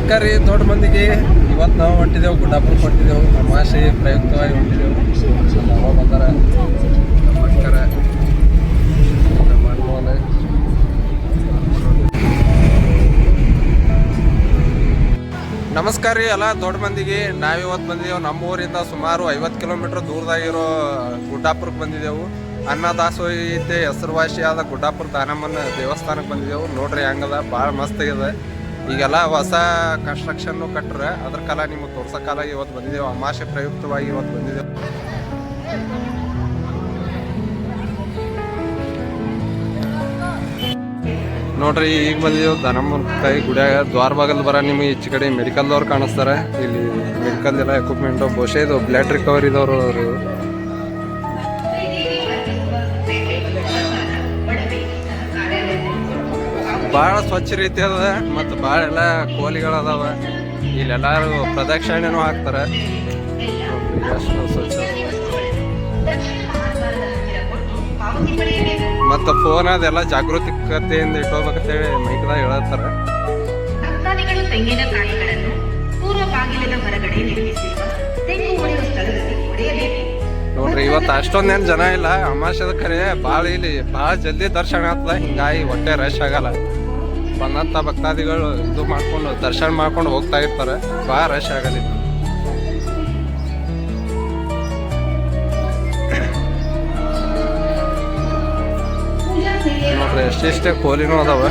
ನಮಸ್ಕಾರ ರೀ ದೊಡ್ಡ ಮಂದಿಗೆ. ಇವತ್ತು ನಾವು ಹೊಂಟಿದ್ದೆವು, ಗುಡ್ಡಾಪುರಕ್ಕೆ ಹೊಂಟಿದ್ದೆವು. ಅಮಾವಾಸ್ಯೆ ಪ್ರಯುಕ್ತವಾಗಿ ಹೊಂಟಿದ್ದೆವು. ಅವ ಬಂದಾರ. ನಮಸ್ಕಾರ. ನಮಸ್ಕಾರ ರೀ ಎಲ್ಲ ದೊಡ್ಡ ಮಂದಿಗೆ. ನಾವಿವತ್ತು ಬಂದಿದ್ದೆವು ನಮ್ಮ ಊರಿಂದ ಸುಮಾರು 50 ಕಿಲೋಮೀಟರ್ ದೂರದಾಗಿರೋ ಗುಡ್ಡಾಪುರಕ್ಕೆ ಬಂದಿದ್ದೆವು. ಅನ್ನದಾಸೋಹಿ ಐತೆ ಹೆಸರುವಾಸಿಯಾದ ಗುಡ್ಡಾಪುರ ದಾನಮ್ಮನ ದೇವಸ್ಥಾನಕ್ಕೆ ಬಂದಿದ್ದೆವು. ನೋಡ್ರಿ ಹೆಂಗದ, ಭಾಳ ಮಸ್ತ್ ಆಗಿದೆ. ಈಗೆಲ್ಲ ಹೊಸ ಕನ್ಸ್ಟ್ರಕ್ಷನ್ನು ಕಟ್ರೆ ಅದ್ರ ಕಾಲ ನಿಮಗೆ ತೋರ್ಸೋಕಾಲ ಇವತ್ತು ಬಂದಿದ್ದೆವು. ಅಮಾವಾಸ್ಯೆ ಪ್ರಯುಕ್ತವಾಗಿ ಇವತ್ತು ಬಂದಿದ್ದೆವು. ನೋಡ್ರಿ ಈಗ ಬಂದಿದ್ದೆವು ದಾನಮ್ಮನ ಕೈ ಗುಡಿಯಾಗ. ದ್ವಾರ ಬಾಗಲ್ ಬರ ನಿಮಗೆ ಈಚೆ ಕಡೆ ಮೆಡಿಕಲ್ದವ್ರು ಕಾಣಿಸ್ತಾರೆ. ಇಲ್ಲಿ ಮೆಡಿಕಲ್ ಎಲ್ಲ ಎಕ್ವಿಪ್ಮೆಂಟು ಬಹುಶಃ ಇದು ಬ್ಲಡ್ ರಿಕವರಿ ಇದ್ದವರು ಅವರು. ಭಾಳ ಸ್ವಚ್ಛ ರೀತಿ ಅದ ಮತ್ತು ಭಾಳ ಎಲ್ಲ ಕೋಲಿಗಳದಾವ. ಇಲ್ಲೆಲ್ಲರೂ ಪ್ರದಕ್ಷಿಣೆನೂ ಹಾಕ್ತಾರೆ. ಎಷ್ಟು ಸ್ವಚ್ಛ ಮತ್ತು ಫೋನ್ ಅದೆಲ್ಲ ಜಾಗೃತಿಕತೆಯಿಂದ ಇಟ್ಕೋಬೇಕಂತೇಳಿ ಮೈಕ್ದಾಗ ಹೇಳತ್ತಾರೆ. ಭಕ್ತಾದಿಗಳು ತೆಂಗಿನಕಾಯಿಗಳನ್ನು ಪೂರ್ವ ಬಾಗಿಲಿನ ಹೊರಗಡೆ ನಿರ್ಮಿಸಿರುವ ತೆಂಗು ಹೊಡೆಯುವ ಸ್ಥಳದಲ್ಲಿ ಹೊಡೆಯಬೇಕು. ನೋಡ್ರಿ ಇವತ್ತು ಅಷ್ಟೊಂದೇನು ಜನ ಇಲ್ಲ. ಅಮಾವಾಸ್ಯದ ಕರೆ ಭಾಳ ಇಲ್ಲಿ ಭಾಳ ಜಲ್ದಿ ದರ್ಶನ ಆಗ್ತದ. ಹಿಂಗಾಗಿ ಹೊಟ್ಟೆ ರಶ್ ಆಗಲ್ಲ. ಬಂದಂಥ ಭಕ್ತಾದಿಗಳು ಇದು ಮಾಡ್ಕೊಂಡು ದರ್ಶನ ಮಾಡ್ಕೊಂಡು ಹೋಗ್ತಾ ಇರ್ತಾರೆ. ಭಾಳ ರಶ್ ಆಗಲ್ಲ. ನೋಡ್ರಿ ಎಷ್ಟೆಷ್ಟೇ ಕೋಲಿನೂ ಅದಾವ.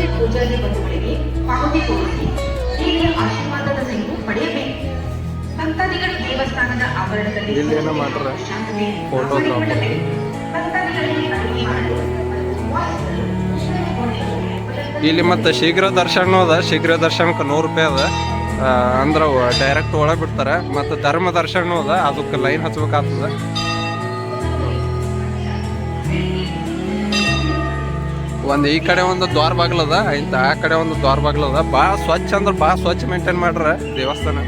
ಇಲ್ಲೇನೋ ಮಾಡ್ರ ಫೋಟೋಗ್ರಾಫರ್. ಇಲ್ಲಿ ಮತ್ತು ಶೀಘ್ರ ದರ್ಶನ ಅದ. ಶೀಘ್ರ ದರ್ಶನಕ್ಕೆ 100 ರೂಪಾಯಿ ಅದ. ಅಂದ್ರೆ ಡೈರೆಕ್ಟ್ ಒಳಗೆ ಬಿಡ್ತಾರೆ. ಮತ್ತು ಧರ್ಮ ದರ್ಶನ ಅದ, ಅದಕ್ಕೆ ಲೈನ್ ಹಚ್ಬೇಕಾಗ್ತದೆ. ಒಂದು ಈ ಕಡೆ ಒಂದು ದ್ವಾರ ಬಾಗ್ಲದ, ಇಂಥ ಆ ಕಡೆ ಒಂದು ದ್ವಾರ ಬಾಗ್ಲದ. ಭಾಳ ಸ್ವಚ್ಛ ಅಂದ್ರೆ ಭಾಳ ಸ್ವಚ್ಛ ಮೇಂಟೈನ್ ಮಾಡ್ರ ದೇವಸ್ಥಾನ.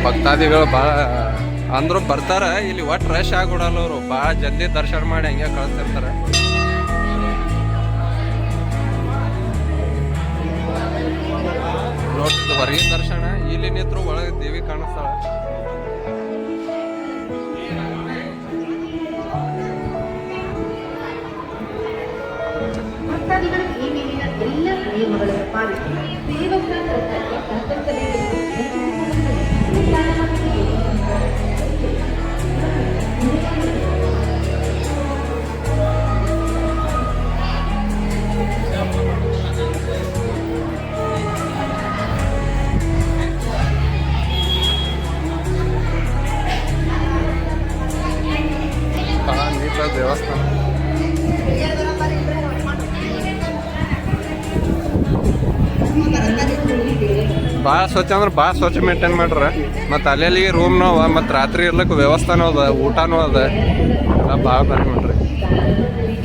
ಭಕ್ತಾದಿಗಳು ಭಾಳ ಅಂದ್ರು ಬರ್ತಾರ. ಇಲ್ಲಿ ಒಟ್ಟು ರಶ್ ಆಗ್ಬಿಡಲ್ಲ. ಅವರು ಭಾಳ ಜಲ್ದಿ ದರ್ಶನ ಮಾಡಿ ಹಂಗೆ ಕಳಿಸ್ತಿರ್ತಾರೆ. ನೋಡ್ತಿದ್ದು ಹೊರಗಿನ ದರ್ಶನ. ಇಲ್ಲಿ ನಿಂತರು ಒಳಗೆ ದೇವಿ ಕಾಣಿಸ್ತಾಳ. ಭಕ್ತಾದಿಗಳು ಈ ಮೇಲಿನ ಎಲ್ಲ ನಿಯಮಗಳನ್ನು ಪಾಲಿಸಿ ದೇವಸ್ಥಾನ ಭಾಳ ಸ್ವಚ್ಛ ಅಂದ್ರೆ ಭಾಳ ಸ್ವಚ್ಛ ಮೇಂಟೈನ್ ಮಾಡ್ರ. ಮತ್ತು ಅಲ್ಲೆಲ್ಲಿ ರೂಮ್ನೂ ಅವ, ಮತ್ತು ರಾತ್ರಿ ಇರ್ಲಿಕ್ಕೆ ವ್ಯವಸ್ಥಾನೂ ಅದ, ಊಟನೂ ಅದ. ಎಲ್ಲ ಭಾಳ ಭಾರಿ ಮಾಡ್ರಿ.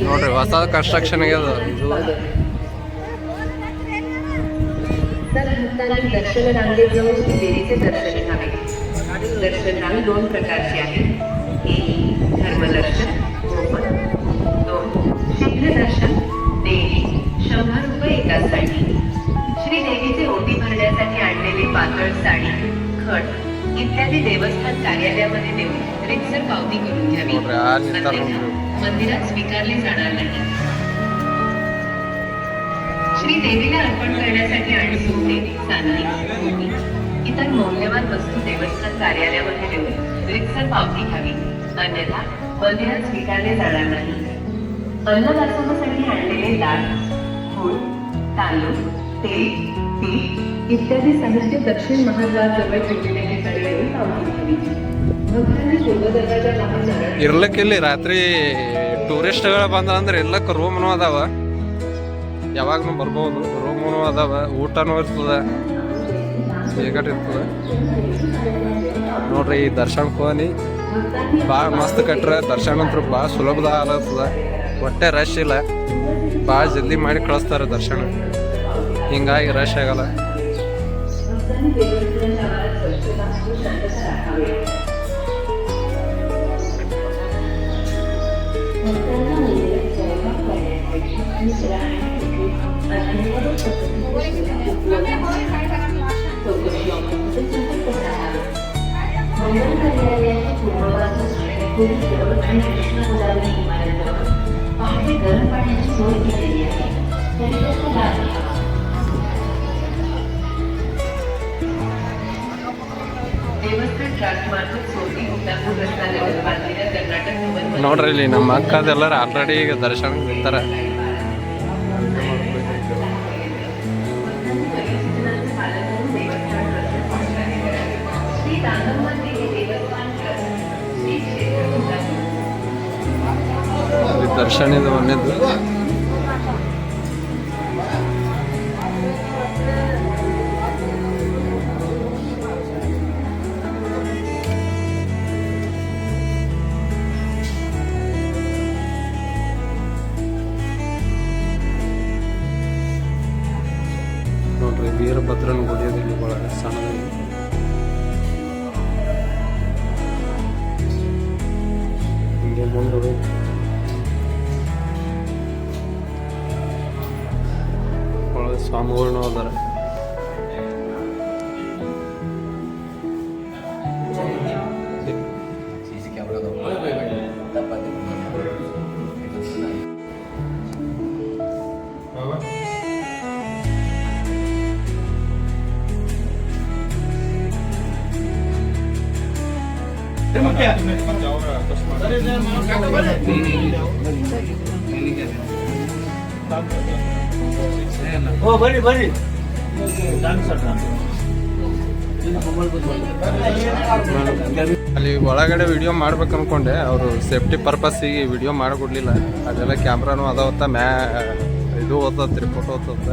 ನೋಡ್ರಿ ಹೊಸ ಕನ್ಸ್ಟ್ರಕ್ಷನ್ ಆಗ್ಯದ ಇದು. दर्शन रांगेत जाऊन देवीचे दर्शन घ्यावे. दर्शन रांग 2 प्रकारची आहे. एक धर्मदर्शन, 2 शीघ्र दर्शन. देवी 100 रुपये एकासाठी. श्री देवीचे ओटी भरण्यासाठी आणलेली पातळ साडी, खट इत्यादी देवस्थान कार्यालयामध्ये देऊन रितसर पावती करून घ्यावी. मंदिरात स्वीकारले जाणार नाही. श्री देवीला अर्पण करण्यासाठी आणि सोने, चांदी, मोती इतर मौल्यवान वस्तू देवस्थान कार्यालयामध्ये देऊन रितसर पावती घ्यावी. अन्यथा मंदिरात स्वीकारले जाणार नाही. अन्नदासोहासाठी आणलेले डाळ, गूळ, तांदूळ, तेल, पीठ इत्यादी साहित्य दक्षिण महाद्वाराजवळ ठेवलेल्या ठिकाणी देऊन पावती घ्यावी. भक्तांनी पूर्व दरवाजा बाहेर जाणार. ಇರ್ಲಿಕ್ಕೆ ಇಲ್ಲಿ ರಾತ್ರಿ ಟೂರಿಸ್ಟ್ಗಳು ಬಂದ್ರೆ ಇರ್ಲಕ್ಕೆ ರೂಮ್ನೂ ಅದಾವ. ಯಾವಾಗೂ ಬರ್ಬೋದು. ರೂಮೂ ಅದಾವ, ಊಟನೂ ಇರ್ತದೆ, ಬೇಗಟ್ ಇರ್ತದೆ. ನೋಡ್ರಿ ಈ ದರ್ಶನಕ್ಕೆ ಹೋಗಿ ಭಾಳ ಮಸ್ತ್ ಕಟ್ರೆ. ದರ್ಶನ ಅಂತೂ ಭಾಳ ಸುಲಭದ ಆಗ್ತದೆ. ಹೊಟ್ಟೆ ರಶ್ ಇಲ್ಲ. ಭಾಳ ಜಲ್ದಿ ಮಾಡಿ ಕಳಿಸ್ತಾರೆ ದರ್ಶನ. ಹಿಂಗಾಗಿ ರಶ್ ಆಗಲ್ಲ. भक्तांना मंदिरात स्वयंपाक करण्यासाठी दुसरा आणि तिकीट अशा पद्धतीची उपलब्ध चौकशी संपर्क साधावा. मंगल कार्यालयाच्या पूर्व बाजूस श्रीपुरी जवळ आणि कृष्ण गोदावरी इमारतजवळ पहाटे गरम पाण्याची सोय केलेली आहे. तरी त्याचा लाभ घ्यावा. देवस्थान ट्रस्टमार्फत सोटी गुंडापूर रस्ता लेवल बांधलेल्या कर्नाटक भवन ನೋಡ್ರಿ ಇಲ್ಲಿ ನಮ್ಮ ಅಕ್ಕದೆಲ್ಲರೂ ಆಲ್ರೆಡಿ ಈಗ ದರ್ಶನಕ್ಕೆ ನಿಂತಾರೆ. श्री दानम्मा देवी देवस्थान ट्रस्ट श्री क्षेत्र गुंडापूर ಅಲ್ಲಿ ದರ್ಶನ ಇದು ಬಂದಿದ್ದು. ನೋಡ್ರಿ ವೀರಭದ್ರನ ಗುಡಿ ಅದು ಇಲ್ಲಿ ಒಳಗೆ ಸಣ್ಣದಾಗಿ. ಹಿಂಗೆ ಮುಂದೆ ಒಳಗೆ ಸ್ವಾಮಿಗಳ್ನು ಅದಾರ. ಬರ್ರಿ ಬರ್ರಿ ಅಲ್ಲಿ ಒಳಗಡೆ ವಿಡಿಯೋ ಮಾಡ್ಬೇಕು ಅನ್ಕೊಂಡೆ, ಅವರು ಸೇಫ್ಟಿ ಪರ್ಪಸ್ಸಿಗೆ ವಿಡಿಯೋ ಮಾಡಿಕೊಡ್ಲಿಲ್ಲ. ಅದೆಲ್ಲ ಕ್ಯಾಮ್ರಾನು ಅದಾವತ್ತ ಇದು ಓದ್ತತ್ರಿ, ಫೋಟೋ ಓದ್ತತ್ತ.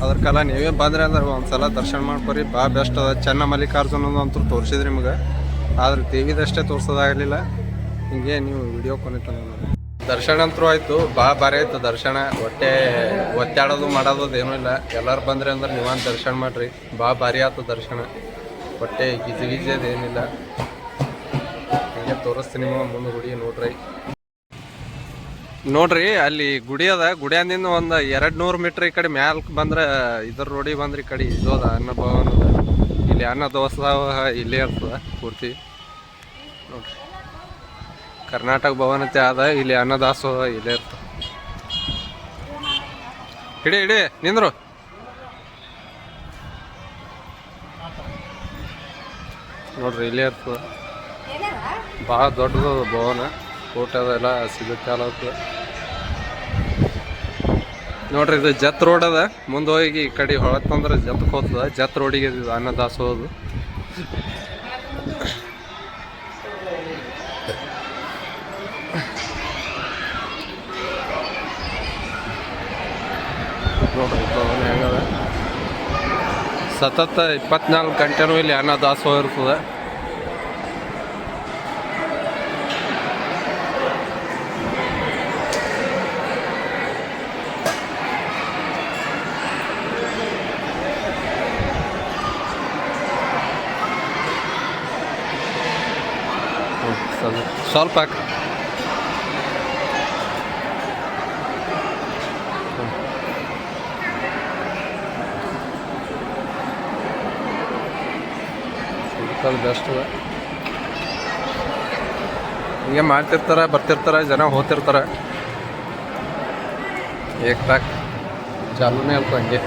ಅದ್ರ ಕಾಲ ನೀವೇ ಬಂದ್ರೆ ಅಂದ್ರೆ ಒಂದ್ಸಲ ದರ್ಶನ ಮಾಡ್ಕೊರಿ, ಭಾಳ ಬೆಸ್ಟ್ ಅದ. ಚೆನ್ನ ಮಲ್ಲಿಕಾರ್ಜುನ ಅಂತೂ ತೋರಿಸಿದ್ರಿ ನಿಮ್ಗೆ, ಆದ್ರೆ ಟಿವಿದಷ್ಟೇ ತೋರ್ಸೋದಾಗಲಿಲ್ಲ. ಹಿಂಗೆ ನೀವು ವಿಡಿಯೋ ಕೊನೆತನ ದರ್ಶನ ಅಂತೂ ಆಯಿತು, ಭಾಳ ಭಾರಿ ಆಯ್ತು ದರ್ಶನ. ಹೊಟ್ಟೆ ಒತ್ತಾಡೋದು ಮಾಡೋದು ಏನೂ ಇಲ್ಲ. ಎಲ್ಲರೂ ಬಂದ್ರಿ ಅಂದ್ರೆ ನೀವಂತ ದರ್ಶನ ಮಾಡಿರಿ, ಭಾಳ ಭಾರಿ ಆಯ್ತು ದರ್ಶನ. ಹೊಟ್ಟೆ ಗಿಜಿ ಅದೇನಿಲ್ಲ. ಹಿಂಗೆ ತೋರಿಸ್ತೀನಿ ನಿಮಗೆ ಮುಂದೆ ಗುಡಿ ನೋಡ್ರಿ. ಅಲ್ಲಿ ಗುಡಿ ಅದ, ಗುಡಿಯಿಂದ ಒಂದು 200 ಮೀಟ್ರ್ ಈ ಕಡೆ ಮ್ಯಾಲ್ಕ್ ಬಂದ್ರೆ ಇದ್ರ ರೋಡಿಗೆ ಬಂದ್ರೆ ಈ ಕಡೆ ಇದು ಅದ ಅನ್ನಭವನ ಅದ. ಇಲ್ಲಿ ಅನ್ನ ದೋಸೆ ಇಲ್ಲೇ ಇರ್ತದೆ ಪೂರ್ತಿ. ನೋಡ್ರಿ ಕರ್ನಾಟಕ ಭವನ ಅಂತ ಅದ, ಇಲ್ಲಿ ಅನ್ನದಾಸೋಹ ಇಲ್ಲೇ ಇರ್ತದೆ. ಇಡಿ ನಿಂದ್ರು. ನೋಡ್ರಿ ಇಲ್ಲೇ ಇರ್ತದೆ, ಭಾಳ ದೊಡ್ಡದು ಭವನ. ಊಟ ಅದೆಲ್ಲ ಸಿಗುತ್ತೆ ಅಲ್ಲತ್ತೆ. ನೋಡ್ರಿ ಇದು ಜತ್ ರೋಡ್ ಅದ, ಮುಂದೆ ಹೋಗಿ ಈ ಕಡೆ ಹೊಳತ್ತಂದ್ರೆ ಜತ್ಗೆ ಹೋಗ್ತದ. ಜತ್ ರೋಡಿಗೆ ಇದು ಅನ್ನದಾಸೋದು. ನೋಡ್ರಿ ಭವನ ಹೆಂಗದ, ಸತತ 24 ಗಂಟೆನೂ ಇಲ್ಲಿ ಅನ್ನದಾಸೋಹ ಇರ್ತದೆ. ಸ್ವಲ್ಪ ಹಾಕಿ. ಬೆಸ್ಟ್ ಹಿಂಗೆ ಮಾಡ್ತಿರ್ತಾರೆ, ಬರ್ತಿರ್ತಾರೆ, ಜನ ಹೋಗ್ತಿರ್ತಾರೆ. ಏಕ್ ತಾಕ್ ಚಾಲೂನೇ ಇರ್ತದೆ ಹಂಗೆ.